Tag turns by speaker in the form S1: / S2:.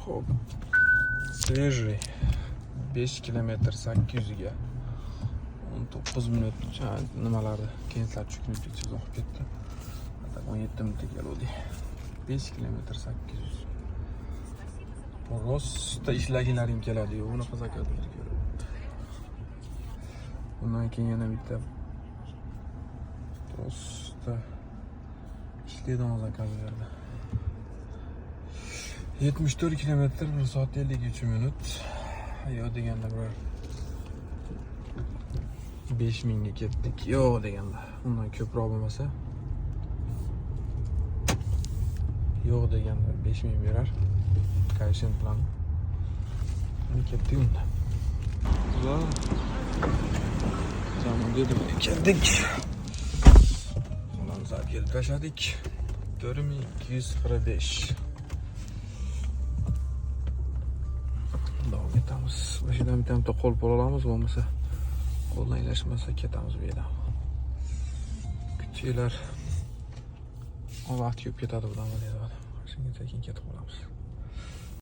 S1: Hop. Свежий. 5 kilometr 800 ga 19 minut. Nimalarni keyinlar cho'kinib ketdi, uzoq ketdi. 17 minutga keldik. 5 kilometr 800. Rosta ishlaginlaring keladi-yu, unaqa zakatlar keladi. Bundan keyin yana bitta rosta ishlaydigan zakatlardi. 74 kilometr 1 soat 53 minut. Yo'q deganda biror 5000 ga ketdik. Yo'q deganda undan ko'proq bo'lmasa. Yo'q deganda 5000 berar. Kayshen plan. Buni ketdik unda. Va tamam dedim, keldik. Ulan zab kelib tashladik. 4245. Davom etamiz. O'shadan bitta qo'l pul olamiz, bo'lmasa qo'llanilashmasa ketamiz bu yerdan. Kuchinglar. O vaqt ko'p ketadi budan, deydi. Shunga keyin ketib qolamiz.